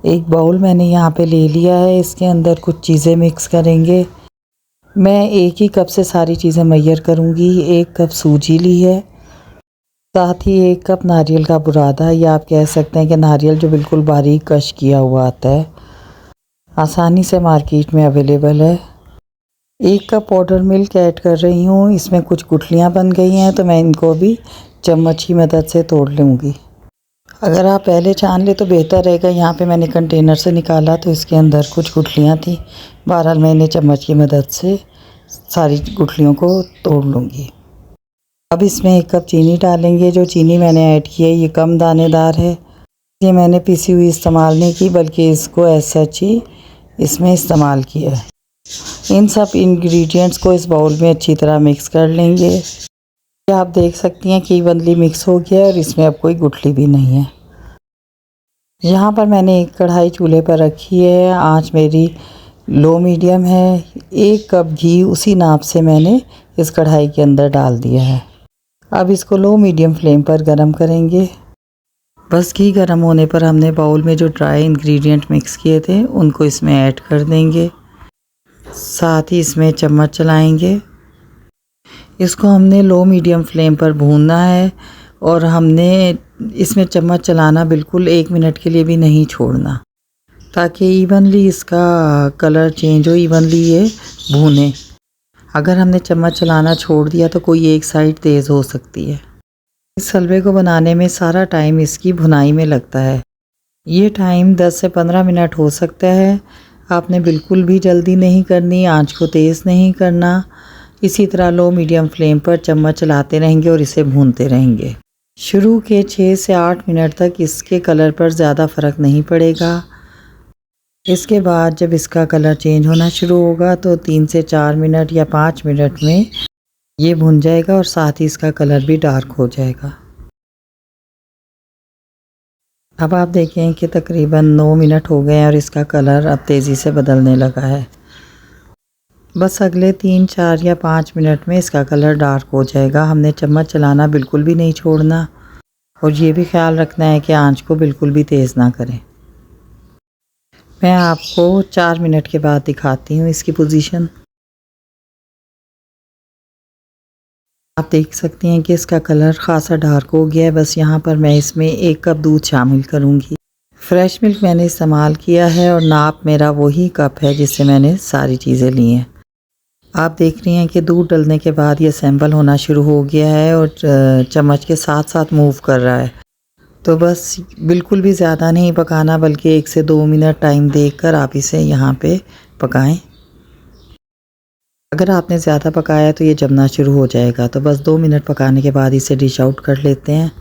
एक बाउल मैंने यहाँ पे ले लिया है, इसके अंदर कुछ चीज़ें मिक्स करेंगे। मैं एक ही कप से सारी चीज़ें मैयर करूँगी। 1 कप सूजी ली है, साथ ही 1 कप नारियल का बुरादा, या आप कह सकते हैं कि नारियल जो बिल्कुल बारीक कश किया हुआ आता है, आसानी से मार्केट में अवेलेबल है। 1 कप पाउडर मिल्क ऐड कर रही हूँ। इसमें कुछ गुठलियाँ बन गई हैं तो मैं इनको भी चम्मच की मदद से तोड़ लूँगी। अगर आप पहले छान ले तो बेहतर रहेगा। यहाँ पे मैंने कंटेनर से निकाला तो इसके अंदर कुछ गुठलियाँ थी। बहरहाल मैंने चम्मच की मदद से सारी गुठलियों को तोड़ लूँगी। अब इसमें 1 कप चीनी डालेंगे। जो चीनी मैंने ऐड की है ये कम दानेदार है। ये मैंने पिसी हुई इस्तेमाल नहीं की, बल्कि इसको ऐसा ही इसमें इस्तेमाल किया है। इन सब इंग्रेडिएंट्स को इस बाउल में अच्छी तरह मिक्स कर लेंगे। ये आप देख सकती हैं कि इवनली मिक्स हो गया और इसमें अब कोई गुठली भी नहीं है। यहाँ पर मैंने एक कढ़ाई चूल्हे पर रखी है। आंच मेरी लो मीडियम है। 1 कप घी उसी नाप से मैंने इस कढ़ाई के अंदर डाल दिया है। अब इसको लो मीडियम फ्लेम पर गरम करेंगे। बस घी गरम होने पर हमने बाउल में जो ड्राई इंग्रेडिएंट मिक्स किए थे उनको इसमें ऐड कर देंगे। साथ ही इसमें चम्मच चलाएंगे। इसको हमने लो मीडियम फ्लेम पर भूनना है और हमने इसमें चम्मच चलाना बिल्कुल 1 मिनट के लिए भी नहीं छोड़ना, ताकि इवनली इसका कलर चेंज हो, इवनली ये भूने। अगर हमने चम्मच चलाना छोड़ दिया तो कोई एक साइड तेज़ हो सकती है। इस हलवे को बनाने में सारा टाइम इसकी भुनाई में लगता है। ये टाइम 10 से 15 मिनट हो सकता है। आपने बिल्कुल भी जल्दी नहीं करनी, आंच को तेज़ नहीं करना। इसी तरह लो मीडियम फ्लेम पर चम्मच चलाते रहेंगे और इसे भूनते रहेंगे। शुरू के 6 से 8 मिनट तक इसके कलर पर ज़्यादा फ़र्क नहीं पड़ेगा। इसके बाद जब इसका कलर चेंज होना शुरू होगा तो 3 से 4 मिनट या 5 मिनट में ये भुन जाएगा और साथ ही इसका कलर भी डार्क हो जाएगा। अब आप देखें कि तकरीबन 9 मिनट हो गए हैं और इसका कलर अब तेज़ी से बदलने लगा है। बस अगले 3, 4 या 5 मिनट में इसका कलर डार्क हो जाएगा। हमने चम्मच चलाना बिल्कुल भी नहीं छोड़ना और ये भी ख्याल रखना है कि आंच को बिल्कुल भी तेज़ ना करें। मैं आपको 4 मिनट के बाद दिखाती हूँ इसकी पोजीशन। आप देख सकती हैं कि इसका कलर ख़ासा डार्क हो गया है। बस यहाँ पर मैं इसमें 1 कप दूध शामिल करूँगी। फ्रेश मिल्क मैंने इस्तेमाल किया है और नाप मेरा वही कप है जिससे मैंने सारी चीज़ें ली हैं। आप देख रही हैं कि दूध डलने के बाद ये असेंबल होना शुरू हो गया है और चम्मच के साथ साथ मूव कर रहा है। तो बस बिल्कुल भी ज़्यादा नहीं पकाना, बल्कि 1 से 2 मिनट टाइम देकर आप इसे यहाँ पे पकाएं। अगर आपने ज़्यादा पकाया तो ये जमना शुरू हो जाएगा। तो बस 2 मिनट पकाने के बाद इसे डिश आउट कर लेते हैं।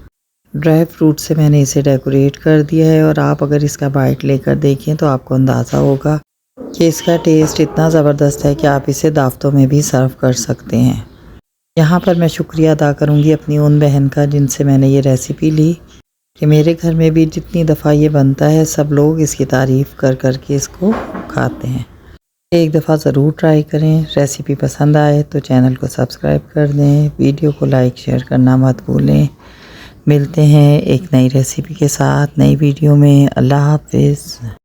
ड्राई फ्रूट से मैंने इसे डेकोरेट कर दिया है और आप अगर इसका बाइट लेकर देखें तो आपको अंदाज़ा होगा कि इसका टेस्ट इतना ज़बरदस्त है कि आप इसे दावतों में भी सर्व कर सकते हैं। यहाँ पर मैं शुक्रिया अदा करूँगी अपनी उन बहन का जिनसे मैंने ये रेसिपी ली, कि मेरे घर में भी जितनी दफ़ा ये बनता है सब लोग इसकी तारीफ़ कर कर के इसको खाते हैं। एक दफ़ा ज़रूर ट्राई करें। रेसिपी पसंद आए तो चैनल को सब्सक्राइब कर दें, वीडियो को लाइक शेयर करना मत भूलें। मिलते हैं एक नई रेसिपी के साथ नई वीडियो में। अल्लाह हाफ़िज़।